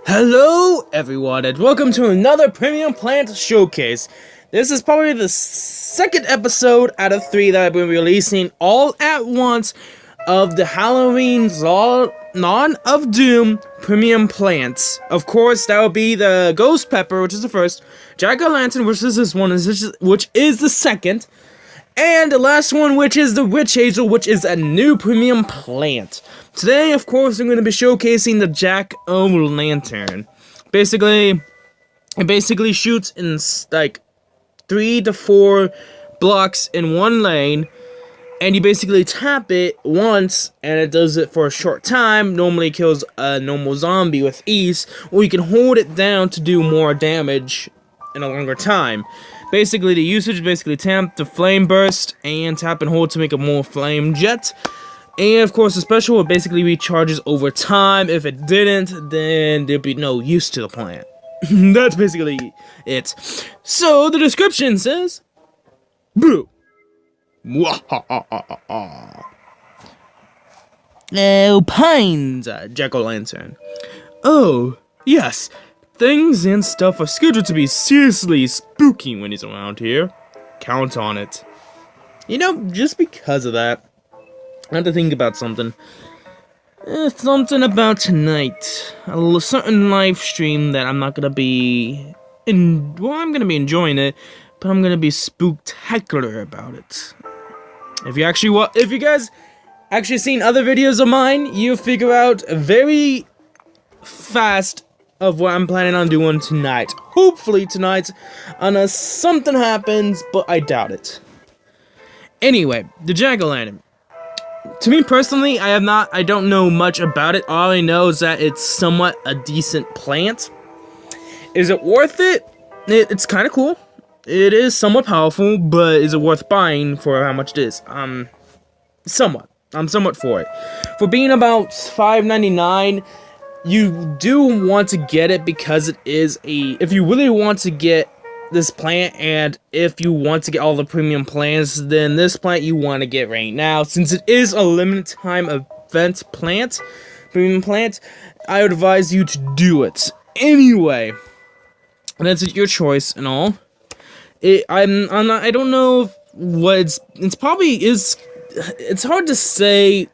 Hello everyone and welcome to another premium plant showcase. This is probably the second episode out of 3 that I've been releasing all at once of the Halloween Dawn of Doom premium plants. Of course, that will be the Ghost Pepper, which is the first, Jack-o'-lantern, which is this one, which is the second, and the last one, which is the Witch Hazel, which is a new premium plant. Today, of course, I'm going to be showcasing the Jack-o'-lantern. Basically, it basically shoots in like 3 to 4 blocks in one lane, and you basically tap it once, and it does it for a short time. Normally kills a normal zombie with ease, or you can hold it down to do more damage in a longer time. Basically, the usage is basically tap to flame burst, and tap and hold to make a more flame jet. And of course, the special, it basically recharges over time. If it didn't, then there'd be no use to the plant. That's basically it. So, the description says, Boo! Pines, Jack-o'-lantern. Oh, yes. Things and stuff are scheduled to be seriously spooky when he's around here. Count on it. You know, just because of that, I have to think about something. Something about tonight. A certain live stream that I'm not gonna be I'm gonna be enjoying it, but I'm gonna be spooktacular about it. If you guys actually seen other videos of mine, you'll figure out very fast of what I'm planning on doing tonight. Hopefully tonight, unless something happens, but I doubt it. Anyway, the Jack-o'-lantern. To me personally, I don't know much about it. All I know is that it's somewhat a decent plant. Is it worth it? It's kind of cool. It is somewhat powerful, but is it worth buying for how much it is? Somewhat. I'm somewhat for it. For being about $5.99, you do want to get it because it is if you really want to get this plant, and if you want to get all the premium plants, then this plant you want to get right now, since it is a limited time event plant, premium plant. I would advise you to do it anyway. And that's your choice and all. I don't know what it's probably is. It's hard to say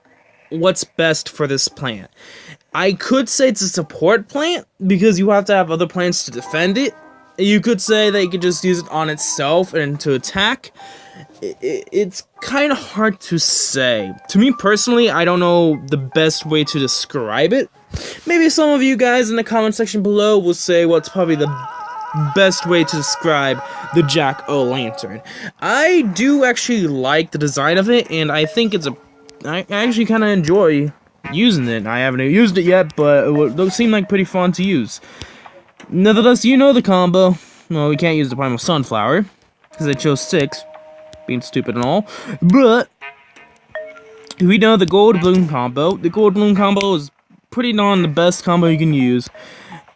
what's best for this plant. I could say it's a support plant because you have to have other plants to defend it. You could say that you could just use it on itself and to attack. It's kind of hard to say. To me personally, I don't know the best way to describe it. Maybe some of you guys in the comment section below will say what's probably the best way to describe the Jack-o'-lantern. I do actually like the design of it, and I think I actually kind of enjoy using it. I haven't used it yet, but it would seem like pretty fun to use. Nevertheless, you know the combo. Well, we can't use the primal sunflower because I chose 6, being stupid and all. But we know the gold bloom combo. The gold bloom combo is pretty darn the best combo you can use.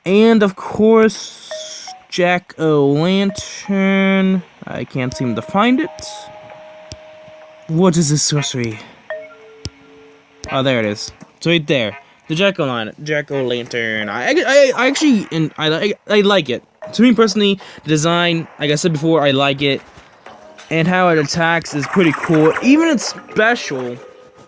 And of course, Jack-o'-lantern. I can't seem to find it. What is this sorcery? Oh, there it is. It's right there. The Jack-o'-lantern. I actually like it. To me personally, the design, like I said before, I like it, and how it attacks is pretty cool. Even its special,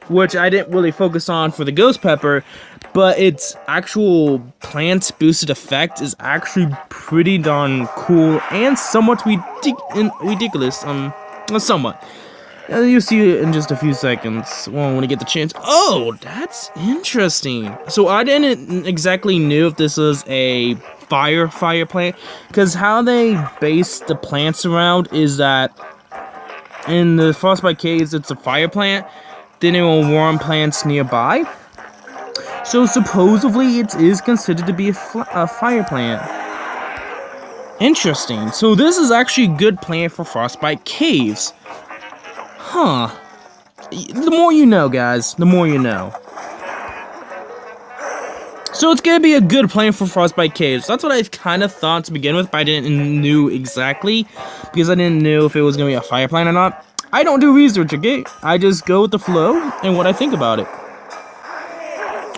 which I didn't really focus on for the Ghost Pepper, but its actual plant boosted effect is actually pretty darn cool and somewhat ridiculous. Somewhat. You'll see it in just a few seconds when you get the chance. Oh, that's interesting. So I didn't exactly knew if this was a fire plant, because how they base the plants around is that in the Frostbite Caves it's a fire plant, then it will warm plants nearby. So supposedly it is considered to be a fire plant. Interesting. So this is actually a good plant for Frostbite Caves. Huh. The more you know, guys. The more you know. So it's gonna be a good plan for Frostbite Caves. That's what I kind of thought to begin with, but I didn't know exactly. Because I didn't know if it was gonna be a fire plant or not. I don't do research, okay? I just go with the flow and what I think about it.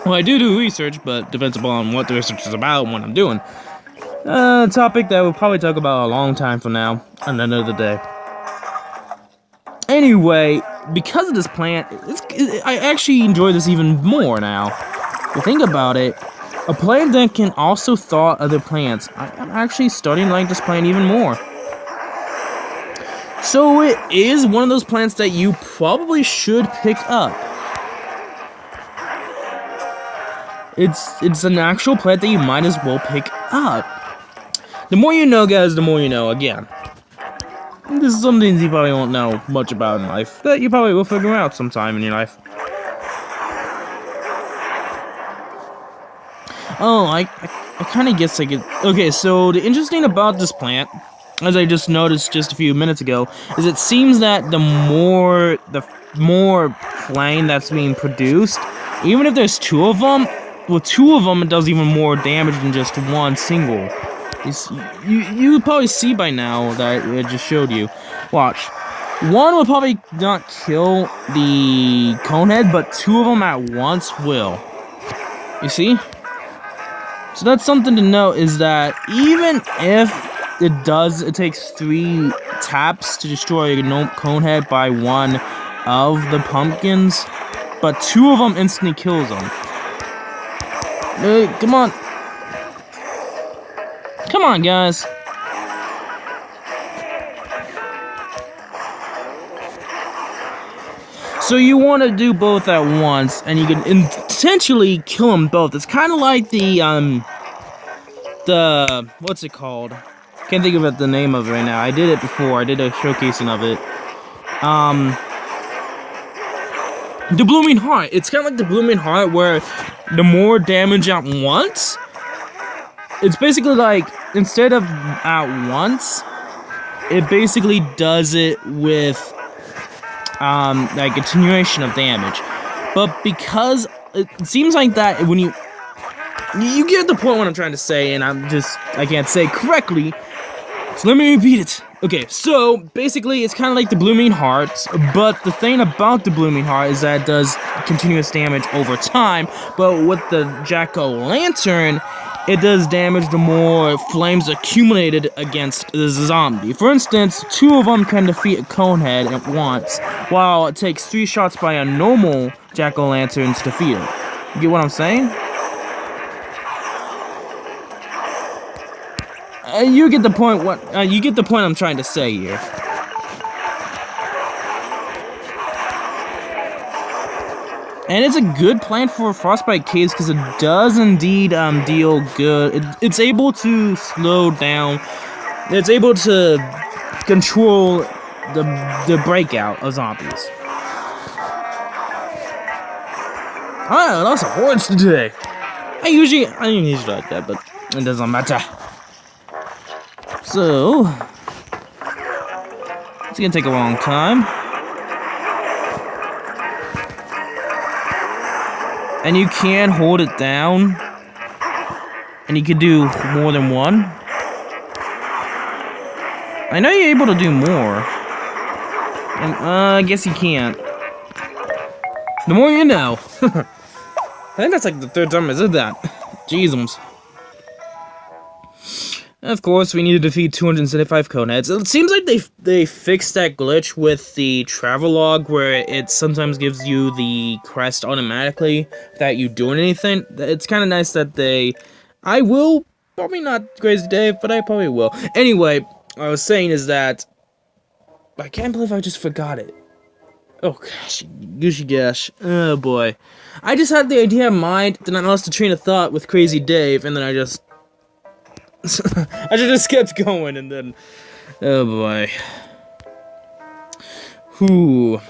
Well, I do research, but depends upon what the research is about and what I'm doing. A topic that we'll probably talk about a long time from now, on another day. Anyway, because of this plant, I actually enjoy this even more now. If you think about it, a plant that can also thaw other plants. I'm actually starting to like this plant even more. So it is one of those plants that you probably should pick up. It's an actual plant that you might as well pick up. The more you know, guys, the more you know. Again, this is something you probably won't know much about in life, that you probably will figure out sometime in your life. Oh, I kind of guess I could... Okay, so the interesting about this plant, as I just noticed just a few minutes ago, is it seems that the more flame that's being produced, even if there's two of them, with two of them it does even more damage than just one single. You probably see by now that it just showed you. Watch. One will probably not kill the conehead, but two of them at once will. You see? So that's something to note, is that even if it takes 3 taps to destroy a conehead by one of the pumpkins, but 2 of them instantly kills them. Come on. Come on, guys. So you want to do both at once, and you can potentially kill them both. It's kind of like the what's it called? Can't think of the name of it right now. I did it before. I did a showcasing of it. The Blooming Heart. It's kind of like the Blooming Heart, where the more damage at once, it's basically like, instead of at once, it basically does it with like continuation of damage. But because it seems like that, when you get the point what I'm trying to say, and I can't say it correctly, so let me repeat it. Okay, so basically it's kind of like the Blooming Heart, but the thing about the Blooming Heart is that it does continuous damage over time, but with the jack-o'-lantern, it does damage the more flames accumulated against the zombie. For instance, 2 of them can defeat a conehead at once, while it takes 3 shots by a normal jack-o'-lantern to defeat it. You get what I'm saying? You get the point. You get the point I'm trying to say here. And it's a good plant for frostbite caves because it does indeed deal good. It's able to slow down. It's able to control the breakout of zombies. Ah, lots of hordes today. I usually like that, but it doesn't matter. So it's gonna take a long time. And you can hold it down, and you can do more than one. I know you're able to do more, and I guess you can't. The more you know. I think that's like the 3rd time I said that. Jeezums. Of course, we need to defeat 275 coneheads. It seems like they fixed that glitch with the travelogue, where it sometimes gives you the crest automatically without you doing anything. It's kind of nice that I will, probably not Crazy Dave, but I probably will. Anyway, what I was saying is that I can't believe I just forgot it. Oh gosh, gooshy gosh. Oh boy. I just had the idea in mind, then I lost the train of thought with Crazy Dave, and then I just kept going, and then, oh boy. Whew.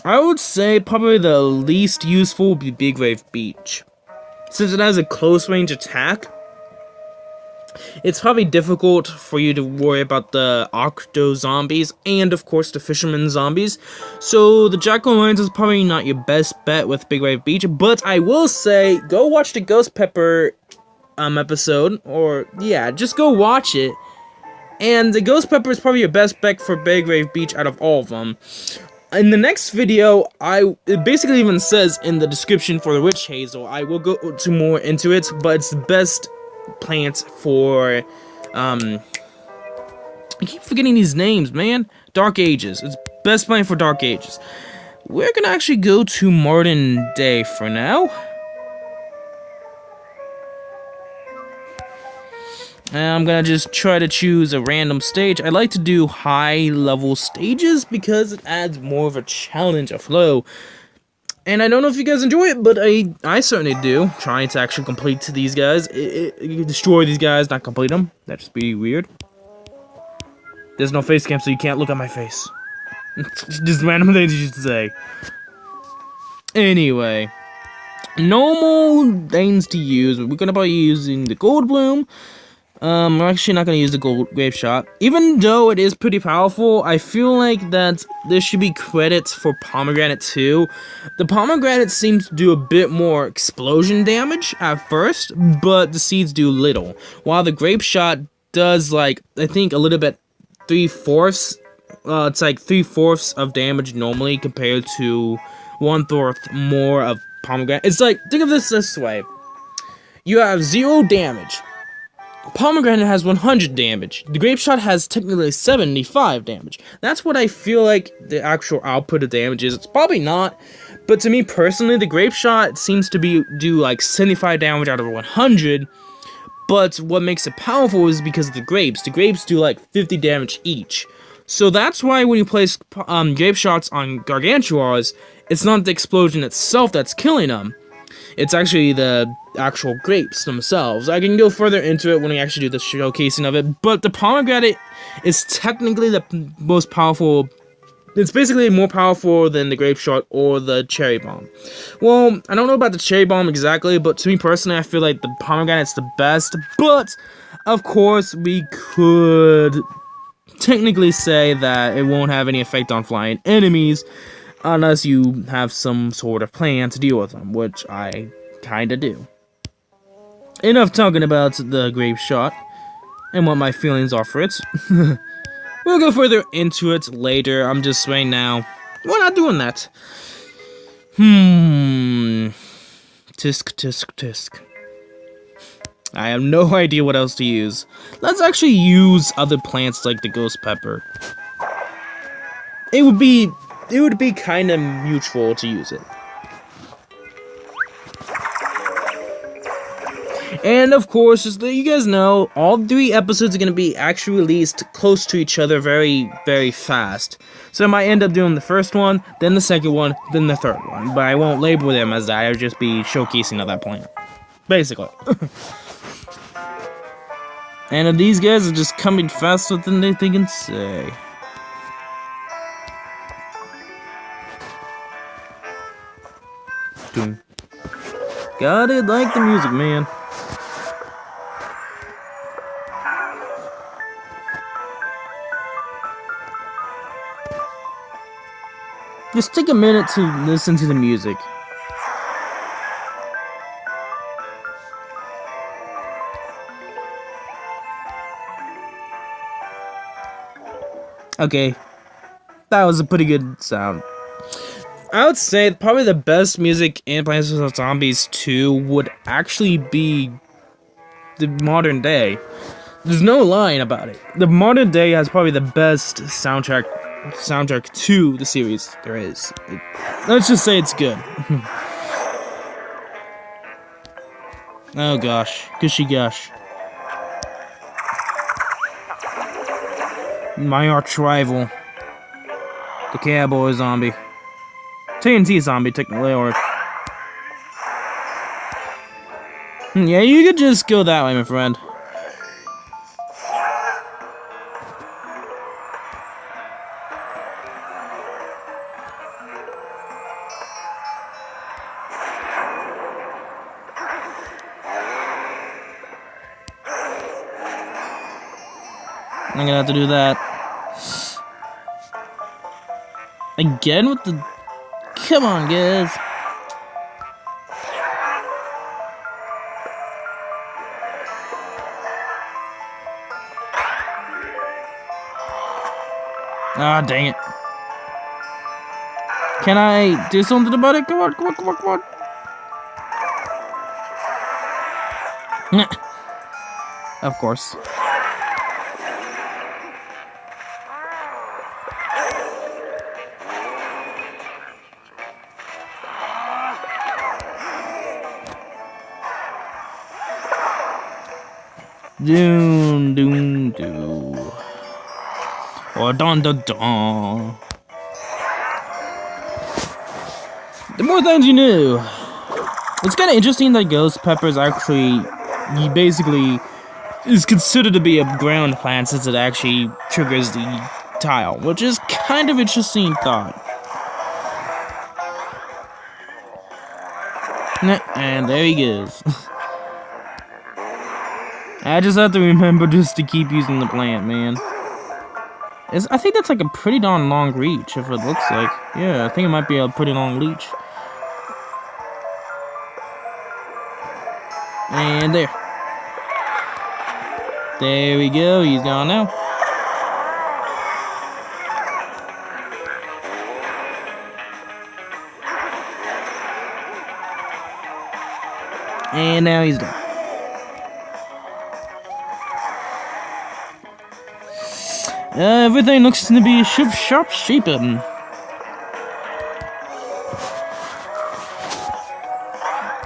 I would say probably the least useful would be Big Wave Beach. Since it has a close range attack, it's probably difficult for you to worry about the octo zombies, and of course the fisherman zombies. So the jack-o'-lantern is probably not your best bet with Big Wave Beach, but I will say, go watch the Ghost Pepper episode, or yeah, just go watch it. And the Ghost Pepper is probably your best bet for Big Wave Beach out of all of them. In the next video, it basically even says in the description for the witch Hazel. I will go to more into it, but it's the best plant for I keep forgetting these names, man. Dark Ages. It's best plant for Dark Ages. We're gonna actually go to modern day for now. And I'm gonna just try to choose a random stage. I like to do high level stages because it adds more of a challenge, a flow. And I don't know if you guys enjoy it, but I certainly do. Trying to actually complete these guys. Destroy these guys, not complete them. That'd just be weird. There's no face cam, so you can't look at my face. Just random things you should say. Anyway. Normal things to use. We're gonna be using the gold bloom. I'm actually not gonna use the gold grave shot. Even though it is pretty powerful, I feel like that there should be credits for pomegranate too. The pomegranate seems to do a bit more explosion damage at first, but the seeds do little. While the grape shot does, like, I think a little bit 3/4. It's like 3/4 of damage normally compared to 1/4 more of pomegranate. It's like, think of this way. You have 0 damage. Pomegranate has 100 damage. The grape shot has technically 75 damage. That's what I feel like the actual output of damage is. It's probably not, but to me personally, the grape shot seems to do like 75 damage out of 100. But what makes it powerful is because of the grapes. The grapes do like 50 damage each. So that's why when you place grape shots on gargantuars, it's not the explosion itself that's killing them. It's actually the actual grapes themselves. I can go further into it when we actually do the showcasing of it, but the pomegranate is technically the most powerful. It's basically more powerful than the grape shot or the cherry bomb. Well, I don't know about the cherry bomb exactly, but to me personally, I feel like the pomegranate's the best. But, of course, we could technically say that it won't have any effect on flying enemies, unless you have some sort of plan to deal with them, which I kinda do. Enough talking about the grape shot and what my feelings are for it. We'll go further into it later. I'm just saying now, we're not doing that. Tisk, tisk, tisk. I have no idea what else to use. Let's actually use other plants like the ghost pepper. It would be kind of mutual to use it. And of course, just let you guys know, all 3 episodes are going to be actually released close to each other very, very fast. So I might end up doing the first one, then the second one, then the third one. But I won't label them as that, I'll just be showcasing at that point. Basically. And these guys are just coming faster than they can say. Gotta like the music, man. Just take a minute to listen to the music. Okay, that was a pretty good sound. I would say probably the best music in Plants vs. Zombies 2 would actually be the modern day. There's no lying about it. The modern day has probably the best soundtrack to the series there is. Let's just say it's good. Oh gosh, gushy gosh. My arch rival, the cowboy zombie. TNT zombie, technically, or... Yeah, you could just go that way, my friend. I'm gonna have to do that. Again with the... Come on, guys. Ah, dang it. Can I do something about it? Come on, come on, come on, come on. Of course. Doom, doom, doom. Or dun dun dun. The more things you knew. It's kind of interesting that ghost peppers actually, basically, is considered to be a ground plant since it actually triggers the tile, which is kind of interesting thought. And there he goes. I just have to remember just to keep using the plant, man. I think that's like a pretty darn long reach, if it looks like. Yeah, I think it might be a pretty long reach. And there. There we go, he's gone now. And now he's gone. Everything looks to be sharp shapen.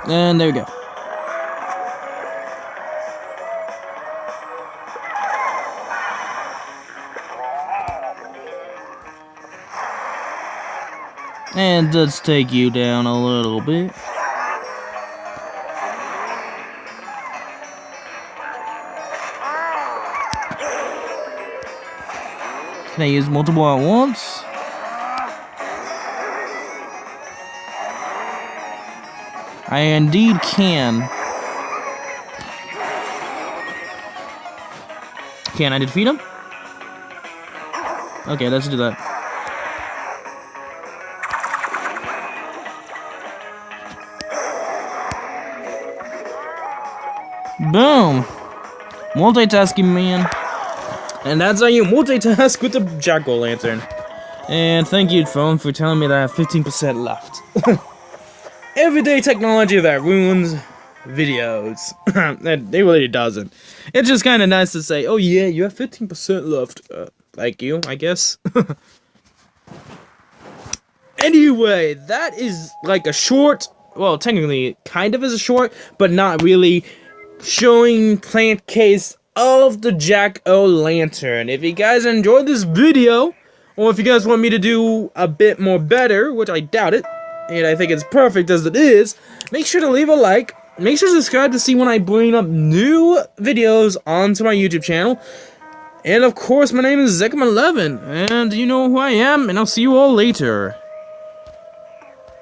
And there we go. And let's take you down a little bit. Can I use multiple at once? I indeed can. Can I defeat him? Okay, let's do that. Boom! Multitasking, man. And that's how you multitask with the jack-o'-lantern. And thank you, phone, for telling me that I have 15% left. Everyday technology that ruins videos. It really doesn't. It's just kind of nice to say, oh yeah, you have 15% left. Thank you, I guess. Anyway, that is like a short, well, technically kind of is a short, but not really, showing plant case of the jack-o'-lantern. If you guys enjoyed this video, or if you guys want me to do a bit more better, which I doubt it, and I think it's perfect as it is, make sure to leave a like, make sure to subscribe to see when I bring up new videos onto my YouTube channel, and of course, my name is Zekam11, and you know who I am, and I'll see you all later.